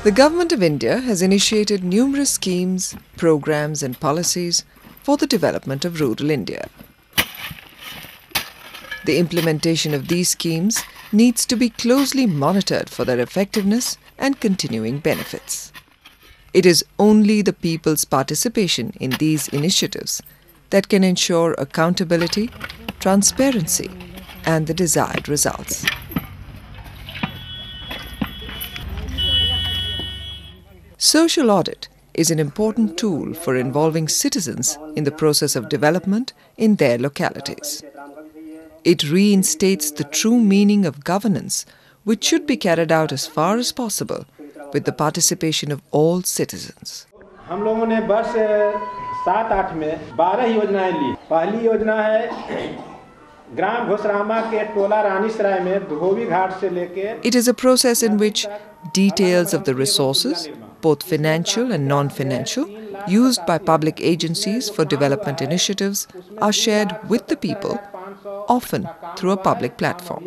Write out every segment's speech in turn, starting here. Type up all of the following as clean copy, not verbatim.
The Government of India has initiated numerous schemes, programs and policies for the development of rural India. The implementation of these schemes needs to be closely monitored for their effectiveness and continuing benefits. It is only the people's participation in these initiatives that can ensure accountability, transparency, and the desired results. Social audit is an important tool for involving citizens in the process of development in their localities. It reinstates the true meaning of governance, which should be carried out as far as possible with the participation of all citizens. हम लोगों ने वर्ष 7-8 में 12 योजनाएं ली। पहली योजना है ग्राम घोसरामा के टोला रानीसराय में धोबी घाट से लेके। It is a process in which details of the resources, both financial and non-financial, used by public agencies for development initiatives are shared with the people, often through a public platform.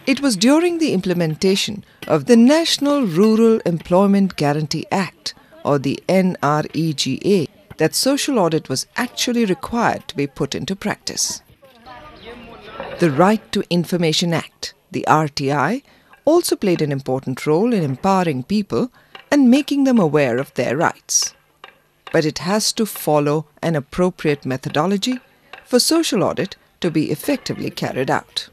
It was during the implementation of the National Rural Employment Guarantee Act, or the NREGA, that social audit was actually required to be put into practice. The Right to Information Act, the RTI, also played an important role in empowering people and making them aware of their rights. But it has to follow an appropriate methodology for social audit to be effectively carried out.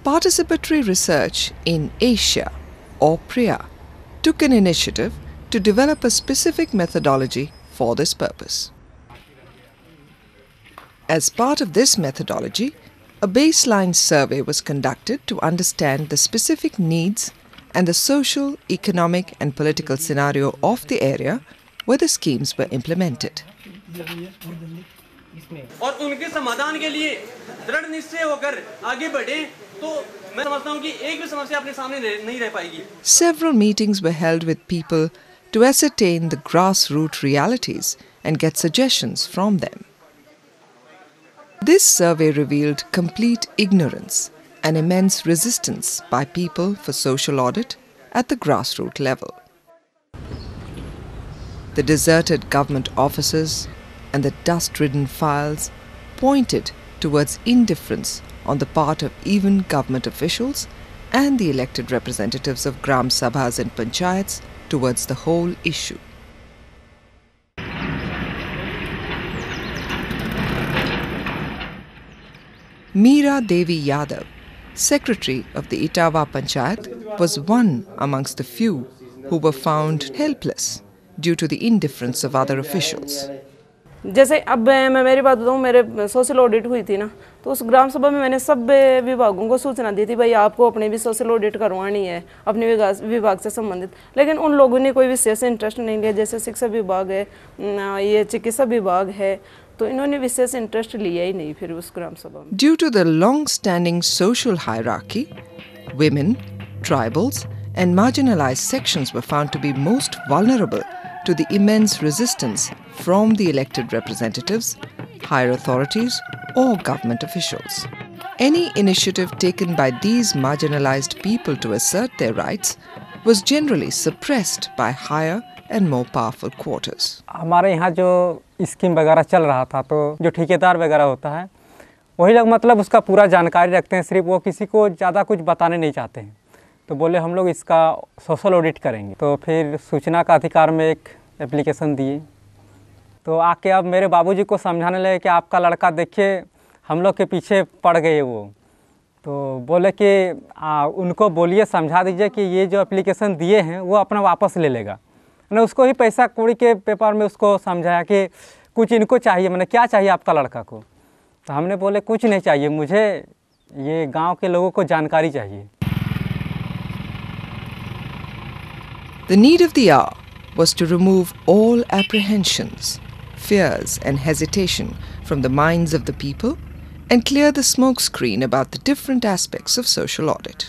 Participatory Research in Asia, or PRIA, took an initiative to develop a specific methodology for this purpose. As part of this methodology, a baseline survey was conducted to understand the specific needs and the social, economic and political scenario of the area where the schemes were implemented. और उनके समाधान के लिए दृढ़ निश्चय होकर आगे बढ़े तो मैं समझता हूं कि एक भी समस्या अपने सामने नहीं रह पाएगी. Several meetings were held with people to ascertain the grassroots realities and get suggestions from them. This survey revealed complete ignorance and immense resistance by people for social audit at the grassroots level. The deserted government offices and the dust-ridden files pointed towards indifference on the part of even government officials and the elected representatives of Gram Sabhas and Panchayats towards the whole issue. Meera Devi Yadav, secretary of the Itawa Panchayat, was one amongst the few who were found helpless due to the indifference of other officials. जैसे अब मैं मेरी बात बताऊँ, मेरे social audit हुई थी ना, तो उस ग्राम सभा में मैंने सब विभागों को सूचना दी थी, भाई आपको अपने भी सोशल ऑडिट करवानी है अपने विभाग से संबंधित, लेकिन उन लोगों ने कोई विशेष इंटरेस्ट नहीं लिया। जैसे शिक्षा विभाग है, ये चिकित्सा विभाग है, तो इन्होंने विशेष इंटरेस्ट लिया ही नहीं फिर उस ग्राम सभा में। Due to the long-standing social hierarchy, women, tribals and marginalized sections were found to be most vulnerable to the immense resistance from the elected representatives, higher authorities or government officials. Any initiative taken by these marginalized people to assert their rights was generally suppressed by higher and more powerful quarters. हमारे यहाँ जो scheme वगैरह चल रहा था, तो जो ठेकेदार वगैरह होता है वही लोग मतलब उसका पूरा जानकारी रखते हैं, सिर्फ वो किसी को ज़्यादा कुछ बताने नहीं चाहते हैं। तो बोले हम लोग इसका सोशल ऑडिट करेंगे। तो फिर सूचना का अधिकार में एक एप्लीकेशन दिए, तो आके अब मेरे बाबूजी को समझाने लगे कि आपका लड़का देखिए हम लोग के पीछे पड़ गए वो। तो बोले कि उनको बोलिए, समझा दीजिए कि ये जो एप्लीकेशन दिए हैं वो अपना वापस ले लेगा। मैंने उसको ही पैसा कौड़ी के पेपर में उसको समझाया कि कुछ इनको चाहिए, मैंने क्या चाहिए आपका लड़का को। तो हमने बोले कुछ नहीं चाहिए, मुझे ये गांव के लोगों को जानकारी चाहिए। The need of the hour was to remove all apprehensions, fears and hesitation from the minds of the people and clear the smokescreen about the different aspects of social audit.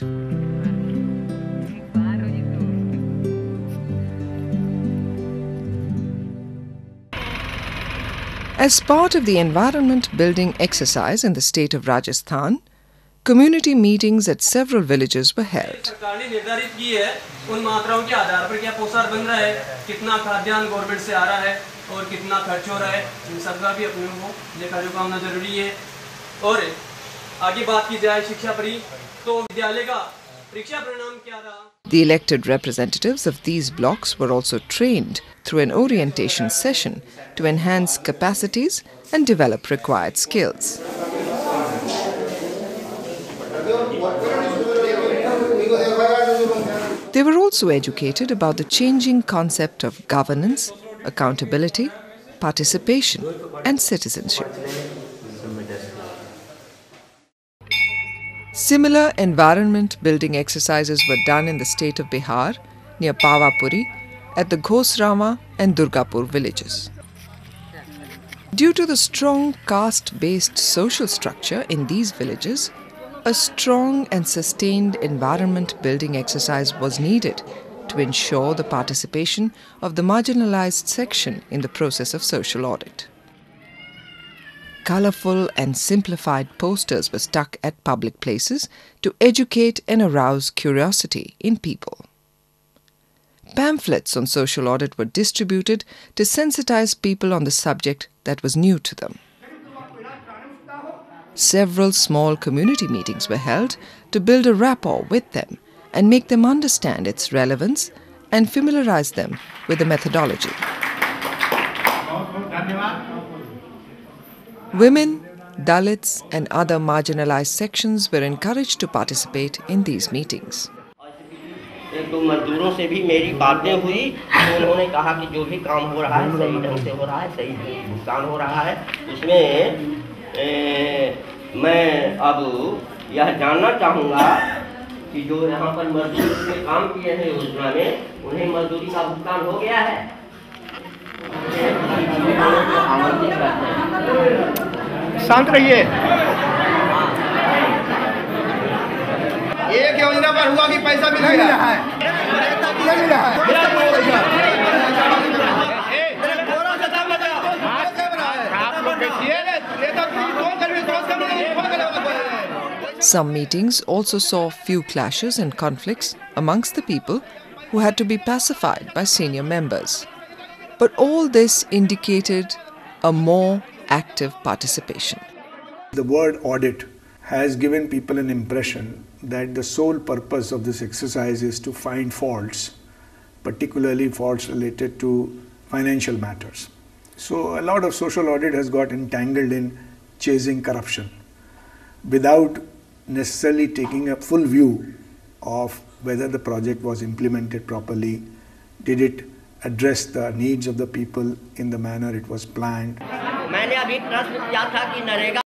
As part of the environment building exercise in the state of Rajasthan, Community meetings at several villages were held. सरकार ने निर्धारित की है उन मात्राओं के आधार पर क्या पोषार बन रहा है, कितना खाद्यान्न गवर्नमेंट से आ रहा है और कितना खर्च हो रहा है, इन सब का भी अपने को लेखा जोखा होना जरूरी है। और आगे बात की जाए शिक्षा परी, तो विद्यालय का परीक्षा परिणाम क्या रहा? The elected representatives of these blocks were also trained through an orientation session to enhance capacities and develop required skills. They were also educated about the changing concept of governance, accountability, participation, and citizenship. Similar environment building exercises were done in the state of Bihar near Pawapuri at the Ghosrama and Durgapur villages. Due to the strong caste-based social structure in these villages, a strong and sustained environment building exercise was needed to ensure the participation of the marginalized section in the process of social audit. Colorful and simplified posters were stuck at public places to educate and arouse curiosity in people. Pamphlets on social audit were distributed to sensitize people on the subject that was new to them. Several small community meetings were held to build a rapport with them and make them understand its relevance and familiarize them with the methodology. Women, Dalits and other marginalized sections were encouraged to participate in these meetings. एक दो मजदूरों से भी मेरी बातें हुई, तो उन्होंने कहा कि जो भी काम हो रहा है सही ढंग से हो रहा है, सही भुगतान हो रहा है। इसमें मैं अब यह जानना चाहूँगा कि जो यहाँ पर मजदूर में काम किए हैं योजना में, उन्हें मजदूरी का भुगतान हो गया है? शांत रहिए। एक योजना पर हुआ कि पैसा मिल गया है, मिल रहा है। Some meetings also saw few clashes and conflicts amongst the people who had to be pacified by senior members. But all this indicated a more active participation. The word audit has given people an impression that the sole purpose of this exercise is to find faults, particularly faults related to financial matters. So a lot of social audit has got entangled in chasing corruption without necessarily taking a full view of whether the project was implemented properly, did it address the needs of the people in the manner it was planned. मैंने अभी प्रश्न किया था कि नरेगा